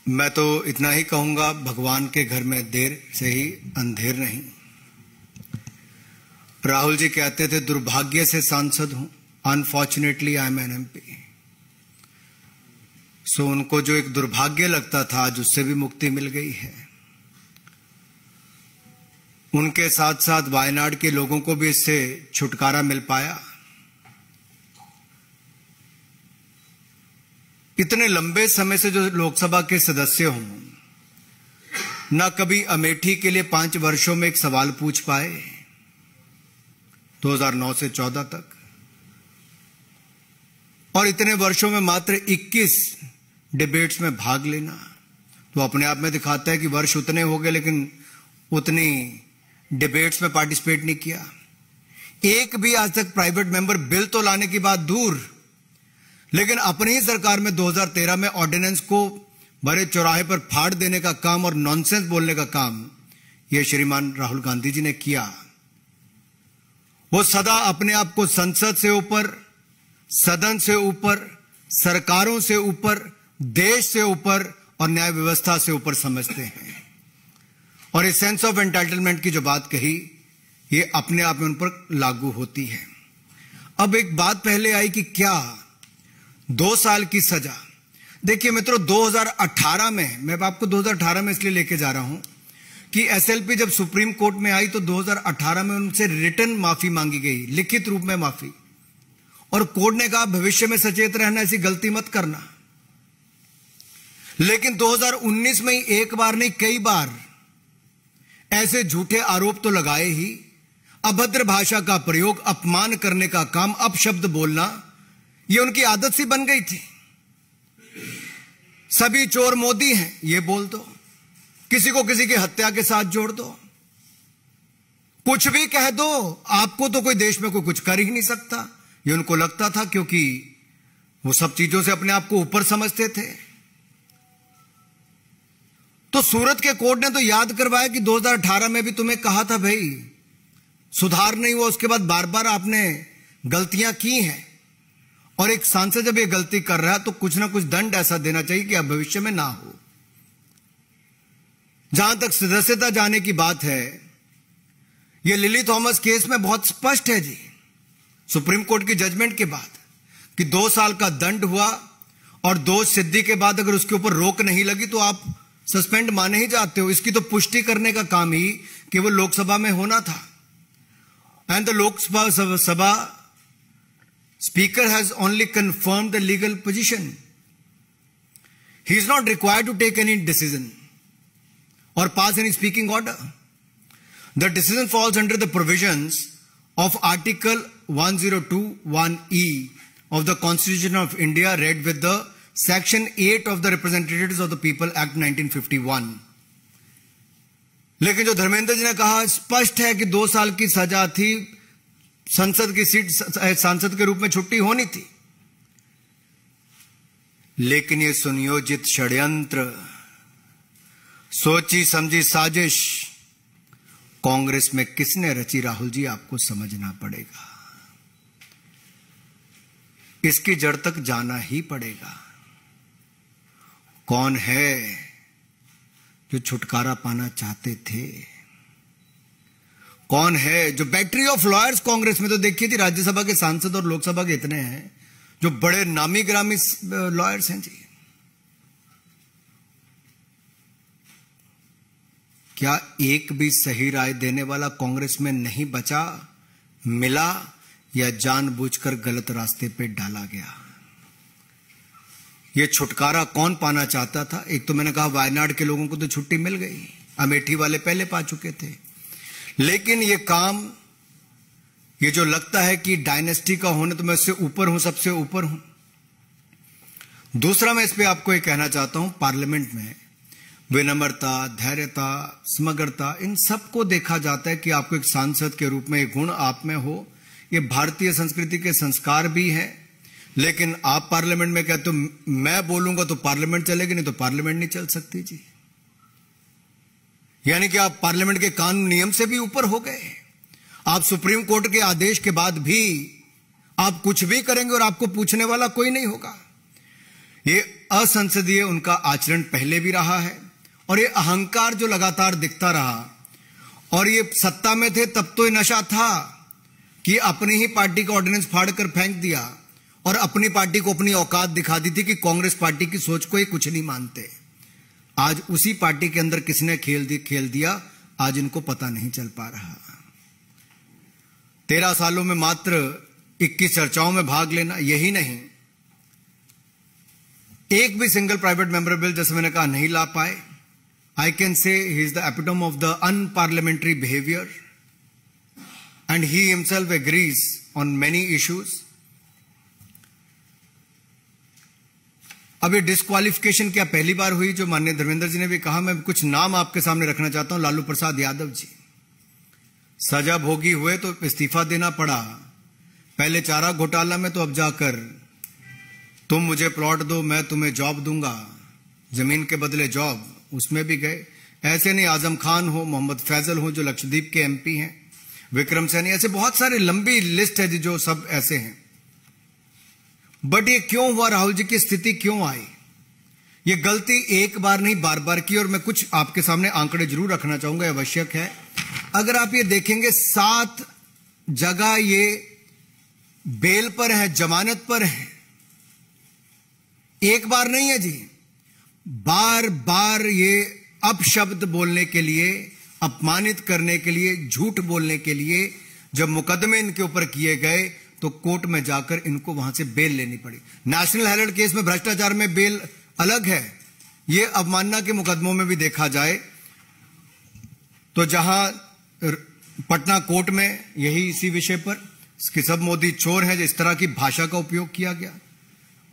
मैं तो इतना ही कहूंगा, भगवान के घर में देर से ही अंधेर नहीं। राहुल जी कहते थे दुर्भाग्य से सांसद हूं, unfortunately I am an MP. सो उनको जो एक दुर्भाग्य लगता था आज उससे भी मुक्ति मिल गई है। उनके साथ साथ वायनाड के लोगों को भी इससे छुटकारा मिल पाया। इतने लंबे समय से जो लोकसभा के सदस्य हों, ना कभी अमेठी के लिए 5 वर्षों में एक सवाल पूछ पाए 2009 से 14 तक, और इतने वर्षों में मात्र 21 डिबेट्स में भाग लेना तो अपने आप में दिखाता है कि वर्ष उतने हो गए लेकिन उतनी डिबेट्स में पार्टिसिपेट नहीं किया। एक भी आज तक प्राइवेट मेंबर बिल तो लाने की बात दूर, लेकिन अपनी ही सरकार में 2013 में ऑर्डिनेंस को बड़े चौराहे पर फाड़ देने का काम और नॉनसेंस बोलने का काम यह श्रीमान राहुल गांधी जी ने किया। वो सदा अपने आप को संसद से ऊपर, सदन से ऊपर, सरकारों से ऊपर, देश से ऊपर और न्याय व्यवस्था से ऊपर समझते हैं। और इस सेंस ऑफ एंटाइटलमेंट की जो बात कही, ये अपने आप में उन पर लागू होती है। अब एक बात पहले आई कि क्या 2 साल की सजा। देखिए मित्रों, 2018 में, मैं आपको 2018 में इसलिए लेके जा रहा हूं कि एसएलपी जब सुप्रीम कोर्ट में आई तो 2018 में उनसे रिटर्न माफी मांगी गई, लिखित रूप में माफी, और कोर्ट ने कहा भविष्य में सचेत रहना, ऐसी गलती मत करना। लेकिन 2019 में एक बार नहीं कई बार ऐसे झूठे आरोप तो लगाए ही। अभद्र भाषा का प्रयोग, अपमान करने का काम, अपशब्द बोलना, यह उनकी आदत सी बन गई थी। सभी चोर मोदी हैं ये बोल दो, किसी को किसी की हत्या के साथ जोड़ दो, कुछ भी कह दो, आपको तो कोई देश में कोई कुछ कर ही नहीं सकता, ये उनको लगता था, क्योंकि वो सब चीजों से अपने आप को ऊपर समझते थे। तो सूरत के कोर्ट ने तो याद करवाया कि 2018 में भी तुम्हें कहा था भाई सुधार नहीं हुआ, उसके बाद बार बार आपने गलतियां की हैं, और एक सांसद जब ये गलती कर रहा है तो कुछ ना कुछ दंड ऐसा देना चाहिए कि अब भविष्य में ना हो। जहां तक सदस्यता जाने की बात है, ये लिली थॉमस केस में बहुत स्पष्ट है जी, सुप्रीम कोर्ट की जजमेंट के बाद, कि 2 साल का दंड हुआ और दोष सिद्धि के बाद अगर उसके ऊपर रोक नहीं लगी तो आप सस्पेंड माने ही जाते हो। इसकी तो पुष्टि करने का काम ही केवल लोकसभा में होना था। And the Lok Sabha Speaker has only confirmed the legal position. He is not required to take any decision or pass any speaking order. The decision falls under the provisions of Article 1021E of the Constitution of India, read with the Section 8 of the Representatives of the People Act 1951. लेकिन जो धर्मेंद्र जी ने कहा, स्पष्ट है कि 2 साल की सजा थी, संसद की सीट सांसद के रूप में छुट्टी होनी थी। लेकिन ये सुनियोजित षड्यंत्र, सोची समझी साजिश कांग्रेस में किसने रची, राहुल जी आपको समझना पड़ेगा। इसकी जड़ तक जाना ही पड़ेगा। कौन है जो छुटकारा पाना चाहते थे? कौन है जो बैटरी ऑफ लॉयर्स कांग्रेस में, तो देखिए जी राज्यसभा के सांसद और लोकसभा के इतने हैं जो बड़े नामी ग्रामी लॉयर्स हैं जी। क्या एक भी सही राय देने वाला कांग्रेस में नहीं बचा, मिला, या जानबूझकर गलत रास्ते पे डाला गया? ये छुटकारा कौन पाना चाहता था? एक तो मैंने कहा वायनाड के लोगों को तो छुट्टी मिल गई, अमेठी वाले पहले पा चुके थे, लेकिन ये काम, ये जो लगता है कि डायनेस्टी का होने, तो मैं उससे ऊपर हूं, सबसे ऊपर हूं। दूसरा, मैं इस पे आपको ये कहना चाहता हूं, पार्लियामेंट में विनम्रता, धैर्यता, समग्रता, इन सबको देखा जाता है कि आपको एक सांसद के रूप में ये गुण आप में हो। ये भारतीय संस्कृति के संस्कार भी है। लेकिन आप पार्लियामेंट में कहते हो मैं बोलूंगा तो पार्लियामेंट चलेगी, नहीं तो पार्लियामेंट नहीं चल सकती जी। यानी कि आप पार्लियामेंट के कानून नियम से भी ऊपर हो गए। आप सुप्रीम कोर्ट के आदेश के बाद भी आप कुछ भी करेंगे और आपको पूछने वाला कोई नहीं होगा। ये असंसदीय उनका आचरण पहले भी रहा है, और ये अहंकार जो लगातार दिखता रहा, और ये सत्ता में थे तब तो ये नशा था कि अपनी ही पार्टी का ऑर्डिनेंस फाड़कर फेंक दिया और अपनी पार्टी को अपनी औकात दिखा दी थी कि कांग्रेस पार्टी की सोच को ये कुछ नहीं मानते। आज उसी पार्टी के अंदर किसने खेल दिया, आज इनको पता नहीं चल पा रहा। 13 सालों में मात्र 21 चर्चाओं में भाग लेना, यही नहीं एक भी सिंगल प्राइवेट मेंबर बिल, जैसे मैंने कहा, नहीं ला पाए। I can say he is the epitome of the unparliamentary behavior, and he himself agrees on many issues. अब ये डिस्क्वालिफिकेशन क्या पहली बार हुई? जो माननीय धर्मेंद्र जी ने भी कहा, मैं कुछ नाम आपके सामने रखना चाहता हूं। लालू प्रसाद यादव जी, सजा भोगी हुए तो इस्तीफा देना पड़ा। पहले चारा घोटाला में, तो अब जाकर तुम मुझे प्लॉट दो, मैं तुम्हें जॉब दूंगा, जमीन के बदले जॉब, उसमें भी गए। ऐसे नहीं, आजम खान हो, मोहम्मद फैजल हो जो लक्षद्वीप के एमपी हैं, विक्रम सैनी, ऐसे बहुत सारे लंबी लिस्ट है जो सब ऐसे हैं। बट ये क्यों हुआ? राहुल जी की स्थिति क्यों आई? ये गलती एक बार नहीं बार बार की, और मैं कुछ आपके सामने आंकड़े जरूर रखना चाहूंगा, आवश्यक है। अगर आप ये देखेंगे, 7 जगह ये बेल पर है, जमानत पर है। एक बार नहीं है जी, बार बार ये अपशब्द बोलने के लिए, अपमानित करने के लिए, झूठ बोलने के लिए जब मुकदमे इनके ऊपर किए गए तो कोर्ट में जाकर इनको वहां से बेल लेनी पड़ी। नेशनल हेराल्ड केस में भ्रष्टाचार में बेल अलग है, ये अवमानना के मुकदमों में भी देखा जाए तो जहां पटना कोर्ट में यही इसी विषय पर कि सब मोदी चोर है, इस तरह की भाषा का उपयोग किया गया,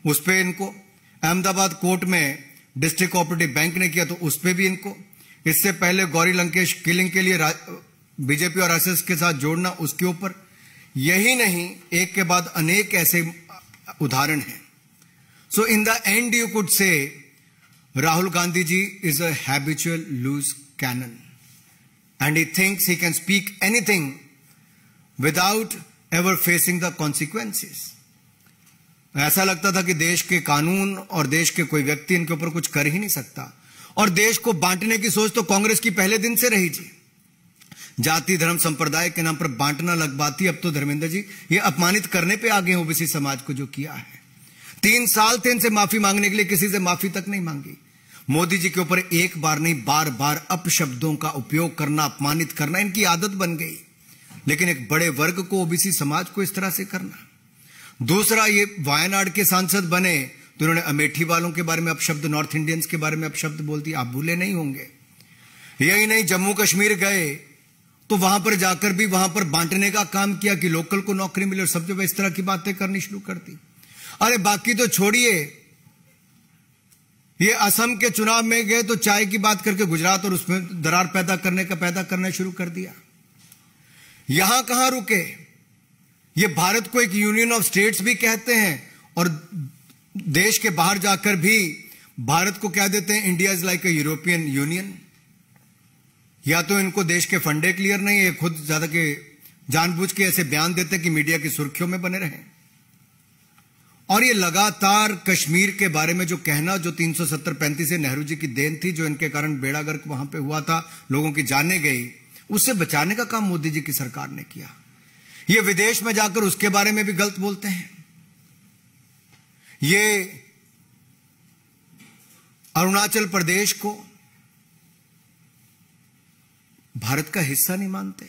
उस पर इनको। अहमदाबाद कोर्ट में डिस्ट्रिक्ट कोऑपरेटिव बैंक ने किया तो उस पर भी इनको। इससे पहले गौरी लंकेश किलिंग के लिए बीजेपी और आरएसएस के साथ जोड़ना, उसके ऊपर। यही नहीं, एक के बाद अनेक ऐसे उदाहरण हैं। So in the end you could say Rahul Gandhi ji is a habitual loose cannon, and he thinks he can speak anything without ever facing the consequences. ऐसा लगता था कि देश के कानून और देश के कोई व्यक्ति इनके ऊपर कुछ कर ही नहीं सकता। और देश को बांटने की सोच तो कांग्रेस की पहले दिन से रही जी। जाति धर्म संप्रदाय के नाम पर बांटना लग बाती। अब तो धर्मेंद्र जी ये अपमानित करने पे आगे हैं ओबीसी समाज को, जो किया है। 3 साल थे इनसे माफी मांगने के लिए, किसी से माफी तक नहीं मांगी। मोदी जी के ऊपर एक बार नहीं बार बार अपशब्दों का उपयोग करना, अपमानित करना इनकी आदत बन गई। लेकिन एक बड़े वर्ग को, ओबीसी समाज को इस तरह से करना। दूसरा, ये वायनाड के सांसद बने तो उन्होंने अमेठी वालों के बारे में अपशब्द, नॉर्थ इंडियंस के बारे में अपशब्द बोल दिए, आप भूले नहीं होंगे। यही नहीं, जम्मू कश्मीर गए तो वहां पर जाकर भी वहां पर बांटने का काम किया कि लोकल को नौकरी मिले, और सब जगह इस तरह की बातें करनी शुरू कर दी। अरे बाकी तो छोड़िए, ये असम के चुनाव में गए तो चाय की बात करके गुजरात और उसमें दरार पैदा करना शुरू कर दिया। यहां कहां रुके? ये भारत को एक यूनियन ऑफ स्टेट्स भी कहते हैं, और देश के बाहर जाकर भी भारत को क्या देते हैं, India is like a European union. या तो इनको देश के फंडे क्लियर नहीं है, खुद ज्यादा के जानबूझ के ऐसे बयान देते कि मीडिया की सुर्खियों में बने रहें। और ये लगातार कश्मीर के बारे में जो कहना, जो 370-35 से नेहरू जी की देन थी, जो इनके कारण बेड़ा गर्क वहां पे हुआ था, लोगों की जाने गई, उससे बचाने का काम मोदी जी की सरकार ने किया। ये विदेश में जाकर उसके बारे में भी गलत बोलते हैं। ये अरुणाचल प्रदेश को भारत का हिस्सा नहीं मानते,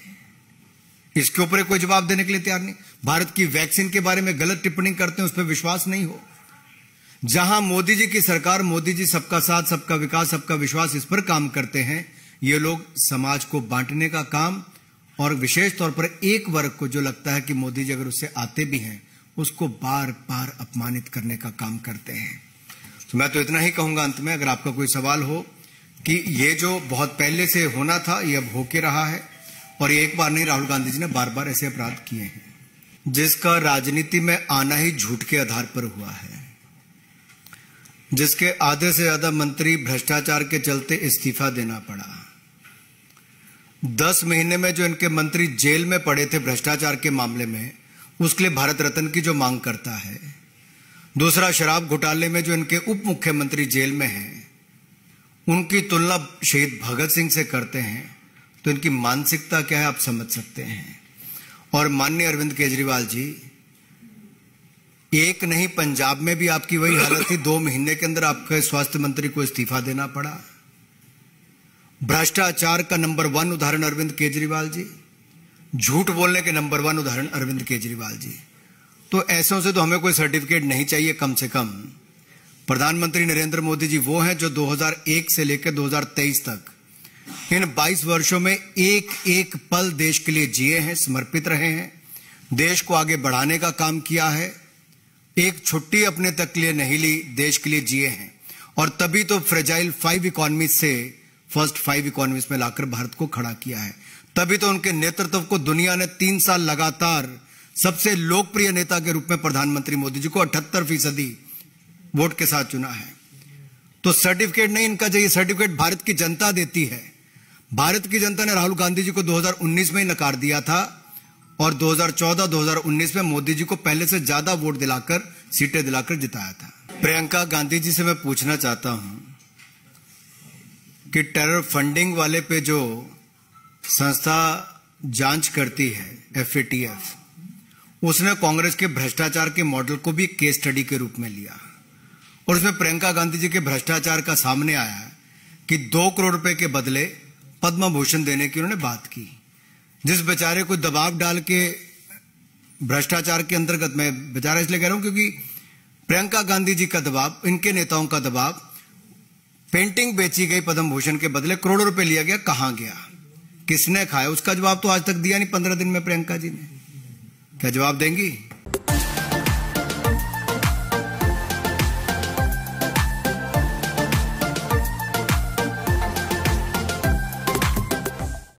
इसके ऊपर कोई जवाब देने के लिए तैयार नहीं। भारत की वैक्सीन के बारे में गलत टिप्पणी करते हैं, उस पर विश्वास नहीं हो। जहां मोदी जी की सरकार, मोदी जी सबका साथ, सबका विकास, सबका विश्वास, इस पर काम करते हैं, ये लोग समाज को बांटने का काम, और विशेष तौर पर एक वर्ग को जो लगता है कि मोदी जी अगर उससे आते भी हैं, उसको बार बार अपमानित करने का काम करते हैं। तो मैं तो इतना ही कहूंगा अंत में, अगर आपका कोई सवाल हो, कि ये जो बहुत पहले से होना था ये अब होके रहा है, और ये एक बार नहीं, राहुल गांधी जी ने बार बार ऐसे अपराध किए हैं, जिसका राजनीति में आना ही झूठ के आधार पर हुआ है, जिसके आधे से ज्यादा मंत्री भ्रष्टाचार के चलते इस्तीफा देना पड़ा। 10 महीने में जो इनके मंत्री जेल में पड़े थे भ्रष्टाचार के मामले में, उसके लिए भारत रत्न की जो मांग करता है, दूसरा, शराब घोटाले में जो इनके उप मुख्यमंत्री जेल में हैं, उनकी तुलना शहीद भगत सिंह से करते हैं तो इनकी मानसिकता क्या है आप समझ सकते हैं। और माननीय अरविंद केजरीवाल जी, एक नहीं पंजाब में भी आपकी वही हालत थी। 2 महीने के अंदर आपके स्वास्थ्य मंत्री को इस्तीफा देना पड़ा। भ्रष्टाचार का नंबर 1 उदाहरण अरविंद केजरीवाल जी, झूठ बोलने के नंबर 1 उदाहरण अरविंद केजरीवाल जी। तो ऐसों से तो हमें कोई सर्टिफिकेट नहीं चाहिए। कम से कम प्रधानमंत्री नरेंद्र मोदी जी वो हैं जो 2001 से लेकर 2023 तक इन 22 वर्षों में एक एक पल देश के लिए जिए हैं, समर्पित रहे हैं, देश को आगे बढ़ाने का काम किया है, एक छुट्टी अपने तक के लिए नहीं ली, देश के लिए जिए हैं। और तभी तो फ्रेजाइल 5 इकोनॉमीज से फर्स्ट 5 इकोनॉमीज में लाकर भारत को खड़ा किया है। तभी तो उनके नेतृत्व को दुनिया ने 3 साल लगातार सबसे लोकप्रिय नेता के रूप में प्रधानमंत्री मोदी जी को 78% वोट के साथ चुना है। तो सर्टिफिकेट नहीं इनका चाहिए, सर्टिफिकेट भारत की जनता देती है। भारत की जनता ने राहुल गांधी जी को 2019 में ही नकार दिया था और 2014-2019 में मोदी जी को पहले से ज्यादा वोट दिलाकर, सीटें दिलाकर जिताया था। प्रियंका गांधी जी से मैं पूछना चाहता हूं कि टेरर फंडिंग वाले पे जो संस्था जांच करती है, FATF, उसने कांग्रेस के भ्रष्टाचार के मॉडल को भी केस स्टडी के रूप में लिया और उसमें प्रियंका गांधी जी के भ्रष्टाचार का सामने आया कि 2 करोड़ रुपए के बदले पद्म भूषण देने की उन्होंने बात की। जिस बेचारे को दबाव डाल के भ्रष्टाचार के अंतर्गत, मैं बेचारा इसलिए कह रहा हूं क्योंकि प्रियंका गांधी जी का दबाव, इनके नेताओं का दबाव, पेंटिंग बेची गई पद्म भूषण के बदले करोड़ों रुपए लिया गया, कहां गया, किसने खाया, उसका जवाब तो आज तक दिया नहीं 15 दिन में प्रियंका जी ने। क्या जवाब देंगी?